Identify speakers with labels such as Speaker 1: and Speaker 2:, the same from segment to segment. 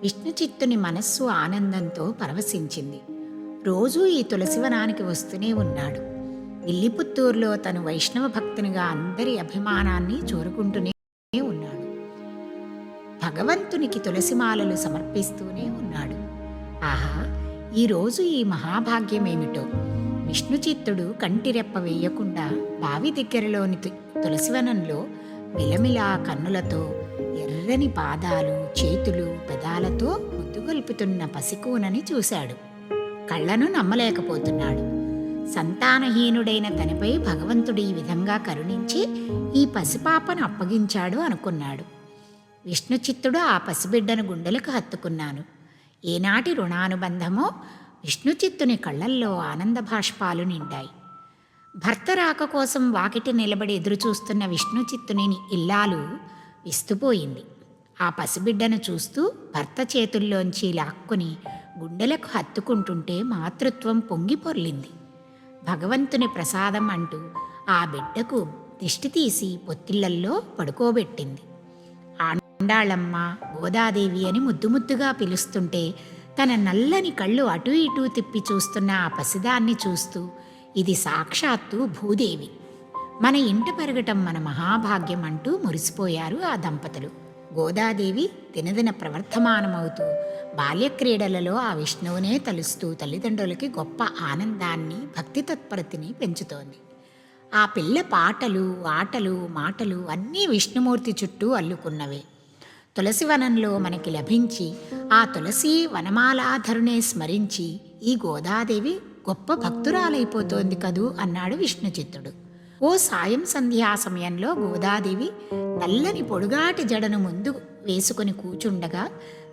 Speaker 1: విష్ణుచిత్తుని మనస్సు ఆనందంతో పరవశించింది. రోజూ ఈ తులసివనానికి వస్తూనే ఉన్నాడు. విల్లిపుత్తూరులో తను వైష్ణవ భక్తునిగా అందరి అభిమానాన్ని చూరుకుంటూనే ఉన్నాడు. భగవంతునికి తులసిమాలలు సమర్పిస్తూనే ఉన్నాడు. ఆహా, ఈరోజు ఈ మహాభాగ్యమేమిటో! విష్ణుచిత్తుడు కంటిరెప్ప వేయకుండా బావి దగ్గరలోని తులసివనంలో మిలమిలా కన్నులతో, ఎర్రని పాదాలు, చేతులు, పెదాలతో ముద్దుగొల్పుతున్న పసికూనని చూశాడు. కళ్ళను నమ్మలేకపోతున్నాడు. సంతానహీనుడైన తనపై భగవంతుడు ఈ విధంగా కరుణించి ఈ పసిపాపను అప్పగించాడు అనుకున్నాడు. విష్ణుచిత్తుడు ఆ పసిబిడ్డను గుండెలకు హత్తుకున్నాను. ఏనాటి రుణానుబంధమో విష్ణుచిత్తుని కళ్ళల్లో ఆనంద భాష్పాలు నిండాయి. భర్త రాక కోసం వాకిటి నిలబడి ఎదురుచూస్తున్న విష్ణుచిత్తుని ఇల్లాలు విస్తుపోయింది. ఆ పసిబిడ్డను చూస్తూ భర్త చేతుల్లోంచి లాక్కుని గుండెలకు హత్తుకుంటుంటే మాతృత్వం పొంగి పొర్లింది. భగవంతుని ప్రసాదం అంటూ ఆ బిడ్డకు దిష్టి తీసి పొత్తిళ్లల్లో పడుకోబెట్టింది. ఆండాళమ్మ, గోదాదేవి అని ముద్దుగా పిలుస్తుంటే తన నల్లని కళ్ళు అటూ ఇటూ తిప్పి చూస్తున్న ఆ పసిదాన్ని చూస్తూ, ఇది సాక్షాత్తు భూదేవి, మన ఇంట పెరగటం మన మహాభాగ్యం అంటూ మురిసిపోయారు ఆ దంపతులు. గోదాదేవి దినదిన ప్రవర్ధమానమవుతూ బాల్యక్రీడలలో ఆ విష్ణువునే తలుస్తూ తల్లిదండ్రులకి గొప్ప ఆనందాన్ని, భక్తి తత్పరతని పెంచుతోంది. ఆ పిల్ల పాటలు, ఆటలు, మాటలు అన్నీ విష్ణుమూర్తి చుట్టూ అల్లుకున్నవే. తులసివనంలో మనకి లభించి ఆ తులసి వనమాలాధరునే స్మరించి ఈ గోదాదేవి గొప్ప భక్తురాలైపోతోంది కదూ అన్నాడు విష్ణుచిత్తుడు. ఓ సాయం సంధ్యా సమయంలో గోదాదేవి నల్లని పొడుగాటి జడను ముందు వేసుకుని కూచుండగా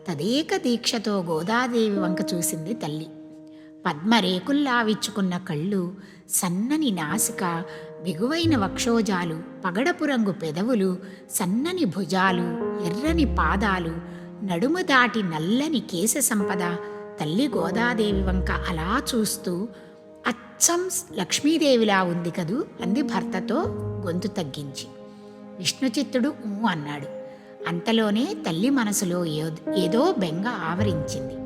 Speaker 1: తదేక దీక్షతో గోదాదేవి వంక చూసింది తల్లి. పద్మరేకుల్లా విచ్చుకున్న కళ్ళు, సన్నని నాసిక, బిగువైన వక్షోజాలు, పగడపు రంగు పెదవులు, సన్నని భుజాలు, ఎర్రని పాదాలు, నడుము దాటి నల్లని కేశ సంపద. తల్లి గోదాదేవి వంక అలా చూస్తూ, అచ్చం లక్ష్మీదేవిలా ఉంది కదూ అంది భర్తతో గొంతు తగ్గించి. విష్ణుచిత్తుడు అన్నాడు. అంతలోనే తల్లి మనసులో ఏదో బెంగ ఆవరించింది.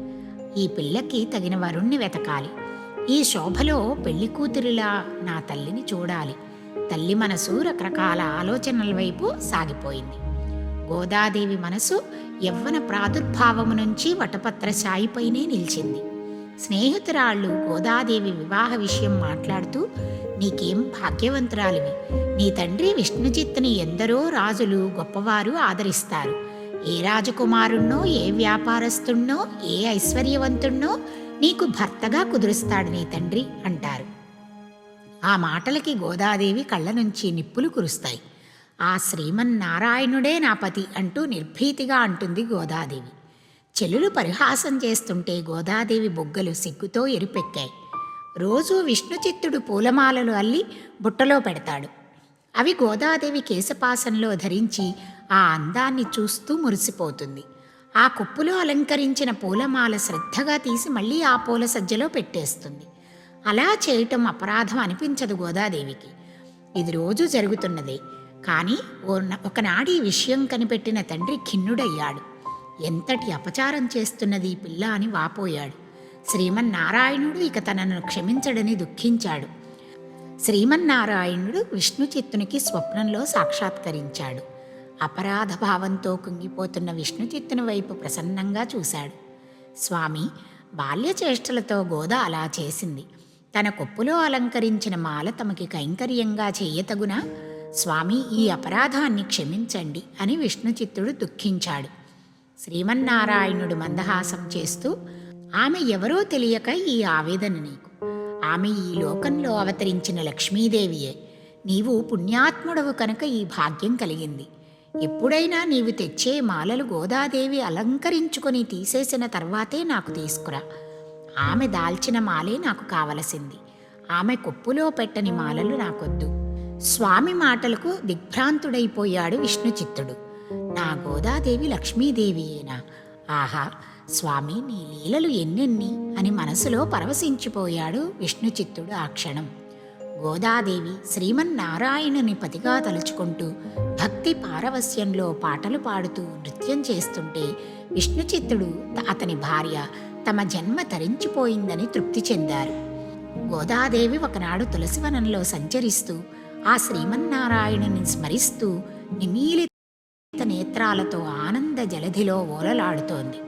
Speaker 1: ఈ పిల్లకి తగిన వరుణ్ణి వెతకాలి. ఈ శోభలో పెళ్లి కూతురిలా నా తల్లిని చూడాలి. తల్లి మనసు రకరకాల ఆలోచనల వైపు సాగిపోయింది. గోదాదేవి మనసు యవ్వన ప్రాదుర్భావము నుంచి వటపత్ర శాయిపైనే నిలిచింది. స్నేహితురాళ్ళు గోదాదేవి వివాహ విషయం మాట్లాడుతూ, నీకేం భాగ్యవంతురాలివి, నీ తండ్రి విష్ణుచిత్తుని ఎందరో రాజులు గొప్పవారు ఆదరిస్తారు. ఏ రాజకుమారుణ్ణో, ఏ వ్యాపారస్తుణ్ణో, ఏ ఐశ్వర్యవంతుణ్ణో నీకు భర్తగా కుదురుస్తాడు నీ తండ్రి అంటారు. ఆ మాటలకి గోదాదేవి కళ్ళ నుంచి నిప్పులు కురుస్తాయి. ఆ శ్రీమన్నారాయణుడే నా పతి అంటూ నిర్భీతిగా అంటుంది గోదాదేవి. చెల్లులు పరిహాసం చేస్తుంటే గోదాదేవి బొగ్గలు సిగ్గుతో ఎరుపెక్కాయి. రోజూ విష్ణుచిత్తుడు పూలమాలలు అల్లి బుట్టలో పెడతాడు. అవి గోదాదేవి కేశపాసంలో ధరించి ఆ అందాన్ని చూస్తూ మురిసిపోతుంది. ఆ కుప్పులో అలంకరించిన పూలమాల శ్రద్ధగా తీసి మళ్ళీ ఆ పూల సజ్జలో పెట్టేస్తుంది. అలా చేయటం అపరాధం అనిపించదు గోదాదేవికి. ఇది రోజు జరుగుతున్నదే. కానీ ఒకనాడు ఈ విషయం కనిపెట్టిన తండ్రి ఖిన్నుడయ్యాడు. ఎంతటి అపచారం చేస్తున్నది ఈ పిల్ల అని వాపోయాడు. శ్రీమన్నారాయణుడు ఇక తనను క్షమించడని దుఃఖించాడు. శ్రీమన్నారాయణుడు విష్ణుచిత్తునికి స్వప్నంలో సాక్షాత్కరించాడు. అపరాధ భావంతో కుంగిపోతున్న విష్ణుచిత్తుని వైపు ప్రసన్నంగా చూశాడు. స్వామి, బాల్యచేష్టలతో గోద అలా చేసింది. తన కొప్పులో అలంకరించిన మాల తమకి కైంకర్యంగా చెయ్యతగునా? స్వామి, ఈ అపరాధాన్ని క్షమించండి అని విష్ణుచిత్తుడు దుఃఖించాడు. శ్రీమన్నారాయణుడు మందహాసం చేస్తూ, ఆమె ఎవరో తెలియక ఈ ఆవేదన నీకు. ఆమె ఈ లోకంలో అవతరించిన లక్ష్మీదేవియే. నీవు పుణ్యాత్ముడవు కనుక ఈ భాగ్యం కలిగింది. ఎప్పుడైనా నీవు తెచ్చే మాలలు గోదాదేవి అలంకరించుకొని తీసేసిన తర్వాతే నాకు తీసుకురా. ఆమె దాల్చిన మాలే నాకు కావలసింది. ఆమె కొప్పులో పెట్టని మాలలు నాకొద్దు. స్వామి మాటలకు దిగ్భ్రాంతుడైపోయాడు విష్ణుచిత్తుడు. నా గోదాదేవి లక్ష్మీదేవియేనా? ఆహా, స్వామి, నీ లీలలు ఎన్నెన్ని అని మనసులో పరవశించిపోయాడు విష్ణుచిత్తుడు ఆ క్షణం. గోదాదేవి శ్రీమన్నారాయణుని పతిగా తలుచుకుంటూ భక్తి భక్తి పారవస్యంలో పాటలు పాడుతూ నృత్యం చేస్తుంటే విష్ణుచిత్తుడు అతని భార్య తమ జన్మ తరించిపోయిందని తృప్తి చెందారు. గోదాదేవి ఒకనాడు తులసివనంలో సంచరిస్తూ ఆ శ్రీమన్నారాయణుని స్మరిస్తూ నిమీలిత నేత్రాలతో ఆనంద జలధిలో ఓలలాడుతోంది.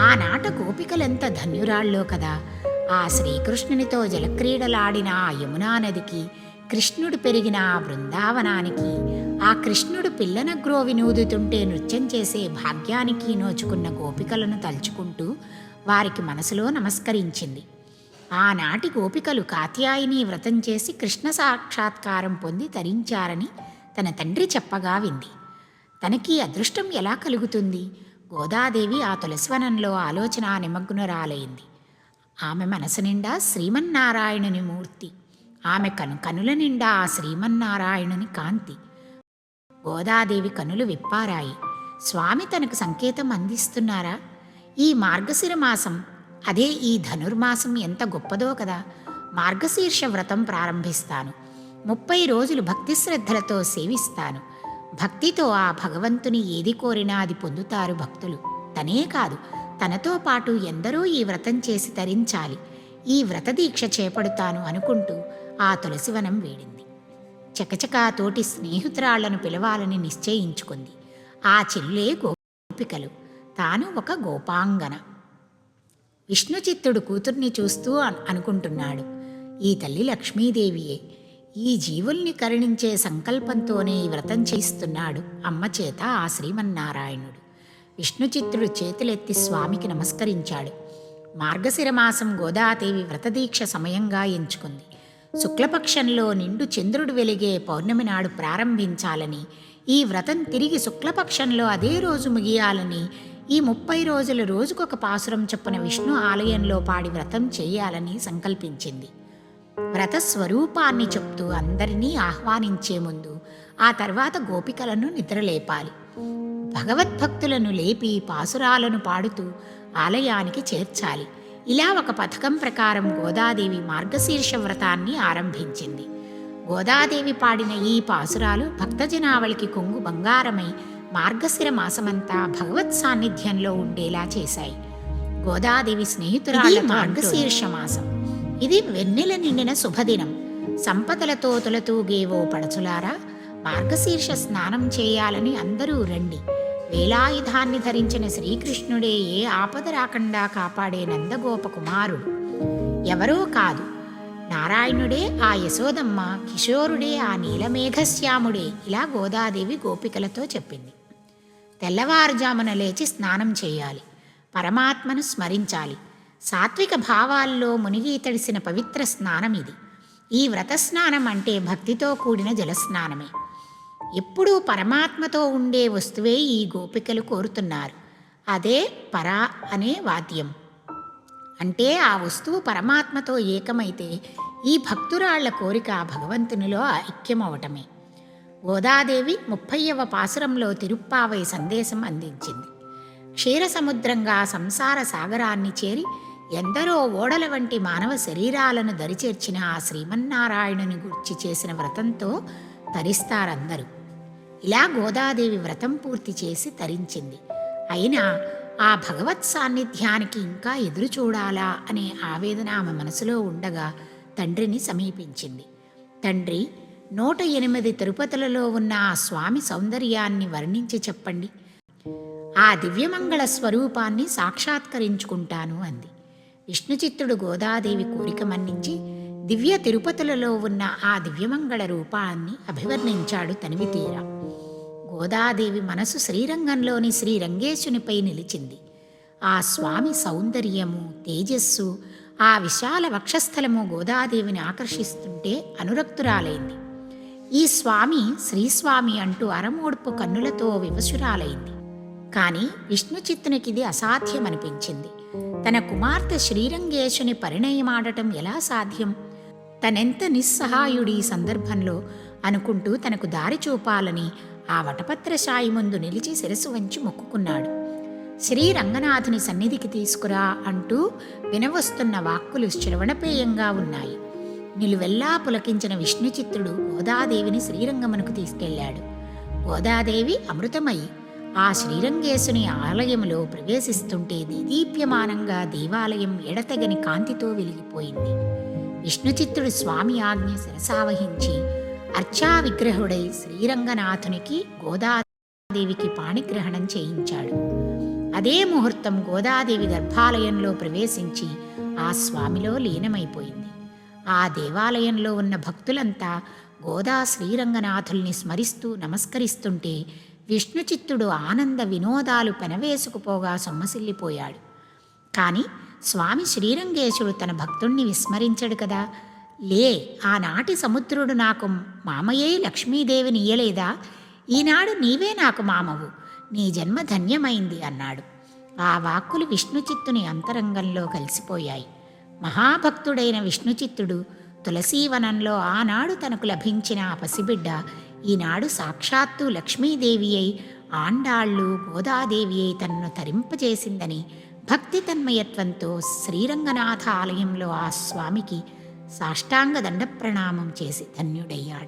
Speaker 1: ఆనాట గోపికలెంత ధన్యురాళ్ళో కదా. ఆ శ్రీకృష్ణునితో జలక్రీడలాడిన ఆ యమునా నదికి, కృష్ణుడు పెరిగిన ఆ బృందావనానికి, ఆ కృష్ణుడు పిల్లన గ్రోవినూదుతుంటే నృత్యం చేసే భాగ్యానికి నోచుకున్న గోపికలను తలుచుకుంటూ వారికి మనసులో నమస్కరించింది. ఆనాటి గోపికలు కాత్యాయని వ్రతం చేసి కృష్ణ సాక్షాత్కారం పొంది తరించారని తన తండ్రి చెప్పగా వింది. తనకి అదృష్టం ఎలా కలుగుతుంది? గోదాదేవి ఆ తులసివనంలో ఆలోచన నిమగ్నురాలైంది. ఆమె మనసు నిండా శ్రీమన్నారాయణుని మూర్తి, ఆమె కనుల నిండా ఆ శ్రీమన్నారాయణుని కాంతి. గోదాదేవి కనులు విప్పారాయి. స్వామి తనకు సంకేతం అందిస్తున్నారా? ఈ మార్గశిర మాసం, అదే ఈ ధనుర్మాసం ఎంత గొప్పదో కదా. మార్గశీర్ష వ్రతం ప్రారంభిస్తాను. 30 రోజులు భక్తి శ్రద్ధలతో సేవిస్తాను. భక్తితో ఆ భగవంతుని ఏది కోరినా అది పొందుతారు భక్తులు. తనే కాదు, తనతో పాటు ఎందరో ఈ వ్రతం చేసి తరించాలి. ఈ వ్రత దీక్ష చేపడుతాను అనుకుంటూ ఆ తులసివనం వేడింది. చకచకా తోటి స్నేహితురాళ్లను పిలవాలని నిశ్చయించుకుంది. ఆ చెల్లే గోపికలు, తాను ఒక గోపాంగన. విష్ణుచిత్తుడు కూతుర్ని చూస్తూ అనుకుంటున్నాడు, ఈ తల్లి లక్ష్మీదేవియే. ఈ జీవుల్ని కరుణించే సంకల్పంతోనే ఈ వ్రతం చేయిస్తున్నాడు అమ్మ చేత ఆ శ్రీమన్నారాయణుడు. విష్ణుచిత్తుడు చేతులెత్తి స్వామికి నమస్కరించాడు. మార్గశిర మాసం గోదాదేవి వ్రతదీక్ష సమయంగా ఎంచుకుంది. శుక్లపక్షంలో నిండు చంద్రుడు వెలిగే పౌర్ణమి నాడు ప్రారంభించాలని, ఈ వ్రతం తిరిగి శుక్లపక్షంలో అదే రోజు ముగియాలని, ఈ 30 రోజులు రోజుకొక పాసురం చొప్పున విష్ణు ఆలయంలో పాడి వ్రతం చేయాలని సంకల్పించింది. వ్రత స్వరూపాన్ని చెప్తూ అందరినీ ఆహ్వానించే ముందు ఆ తర్వాత గోపికలను నిద్రలేపాలి. భగవద్భక్తులను లేపి పాసురాలను పాడుతూ ఆలయానికి చేర్చాలి. ఇలా ఒక పథకం ప్రకారం గోదాదేవి మార్గశీర్ష వ్రతాన్ని ఆరంభించింది. గోదాదేవి పాడిన ఈ పాసురాలు భక్తజనావళికి కొంగు బంగారమై మార్గశిర మాసమంతా భగవత్ సాన్నిధ్యంలో ఉండేలా చేశాయి. గోదాదేవి స్నేహితురాళ్ళ మార్గశీర్ష మాసం, ఇది వెన్నెల నిండిన శుభదినం. సంపదలతో తులతూగేవో పడచులారా, మార్గశీర్ష స్నానం చేయాలని అందరూ రండి. వేలాయుధాన్ని ధరించిన శ్రీకృష్ణుడే ఏ ఆపద రాకుండా కాపాడే నందగోప కుమారుడు. ఎవరో కాదు, నారాయణుడే ఆ యశోదమ్మ, కిషోరుడే ఆ నీలమేఘశ్యాముడే. ఇలా గోదాదేవి గోపికలతో చెప్పింది. తెల్లవారుజామున లేచి స్నానం చేయాలి, పరమాత్మను స్మరించాలి. సాత్విక భావాల్లో మునిగి తడిసిన పవిత్ర స్నానం ఇది. ఈ వ్రత స్నానం అంటే భక్తితో కూడిన జలస్నానమే. ఎప్పుడూ పరమాత్మతో ఉండే వస్తువే ఈ గోపికలు కోరుతున్నారు. అదే పరా అనే వాద్యం. అంటే ఆ వస్తువు పరమాత్మతో ఏకమైతే ఈ భక్తురాళ్ల కోరిక భగవంతునిలో ఐక్యమవటమే. గోదాదేవి 30వ పాసురంలో తిరుప్పావై సందేశం అందించింది. క్షీరసముద్రంగా సంసార సాగరాన్ని చేరి ఎందరో ఓడల వంటి మానవ శరీరాలను దరిచేర్చిన ఆ శ్రీమన్నారాయణుని గురించి చేసిన వ్రతంతో తరిస్తారందరూ. ఇలా గోదాదేవి వ్రతం పూర్తి చేసి తరించింది. అయినా ఆ భగవత్ సాన్నిధ్యానికి ఇంకా ఎదురు చూడాలా అనే ఆవేదన ఆమె మనసులో ఉండగా తండ్రిని సమీపించింది. తండ్రి, 108 తిరుపతులలో ఉన్న ఆ స్వామి సౌందర్యాన్ని వర్ణించి చెప్పండి. ఆ దివ్యమంగళ స్వరూపాన్ని సాక్షాత్కరించుకుంటాను అంది. విష్ణుచిత్తుడు గోదాదేవి కోరిక మన్నించి దివ్య తిరుపతులలో ఉన్న ఆ దివ్యమంగళ రూపాన్ని అభివర్ణించాడు తనివితీరా. గోదాదేవి మనసు శ్రీరంగంలోని శ్రీరంగేశునిపై నిలిచింది. ఆ స్వామి సౌందర్యము, తేజస్సు, ఆ విశాల వక్షస్థలము గోదాదేవిని ఆకర్షిస్తుంటే అనురక్తురాలైంది. ఈ స్వామి శ్రీస్వామి అంటూ అరమోడ్పు కన్నులతో వివశురాలైంది. కాని విష్ణుచిత్తునికిది అసాధ్యమనిపించింది. తన కుమార్తె శ్రీరంగేశుని పరిణయమాడటం ఎలా సాధ్యం? తనెంత నిస్సహాయుడి సందర్భంలో అనుకుంటూ తనకు దారి చూపాలని ఆ వటపత్రశాయి ముందు నిలిచి శిరసు వంచి మొక్కుకున్నాడు. శ్రీరంగనాథుని సన్నిధికి తీసుకురా అంటూ వినవస్తున్న వాక్కులు శ్రవణపేయంగా ఉన్నాయి. నిలువెల్లా పులకించిన విష్ణుచిత్తుడు గోదాదేవిని శ్రీరంగమునకు తీసుకెళ్లాడు. గోదాదేవి అమృతమయి ఆ శ్రీరంగేశుని ఆలయములో ప్రవేశిస్తుంటే దీదీప్యమానంగా దేవాలయం ఎడతెగని కాంతితో వెలిగిపోయింది. విష్ణుచిత్తుడు స్వామి ఆజ్ఞ శిరసావహించి అర్చా విగ్రహుడై శ్రీరంగనాథునికి గోదాదేవికి పాణిగ్రహణం చేయించాడు. అదే ముహూర్తం గోదాదేవి గర్భాలయంలో ప్రవేశించి ఆ స్వామిలో లీనమైపోయింది. ఆ దేవాలయంలో ఉన్న భక్తులంతా గోదా శ్రీరంగనాథుల్ని స్మరిస్తూ నమస్కరిస్తుంటే విష్ణుచిత్తుడు ఆనంద వినోదాలు పెనవేసుకుపోగా సొమ్మసిల్లిపోయాడు. కాని స్వామి శ్రీరంగేశుడు తన భక్తుణ్ణి విస్మరించడు కదా. లే, ఆనాటి సముద్రుడు నాకు మామయ్యే లక్ష్మీదేవిని ఇయ్యలేదా? ఈనాడు నీవే నాకు మామవు, నీ జన్మ ధన్యమైంది అన్నాడు. ఆ వాక్కులు విష్ణుచిత్తుని అంతరంగంలో కలిసిపోయాయి. మహాభక్తుడైన విష్ణుచిత్తుడు తులసీవనంలో ఆనాడు తనకు లభించిన ఆ పసిబిడ్డ ఈనాడు సాక్షాత్తు లక్ష్మీదేవి అయి ఆండాళ్ళు గోదాదేవి అయి తనను తరింపజేసిందని భక్తి తన్మయత్వంతో శ్రీరంగనాథ ఆలయంలో ఆ స్వామికి సాష్టాంగ దండ ప్రణామం చేసి ధన్యుడయ్యాడు.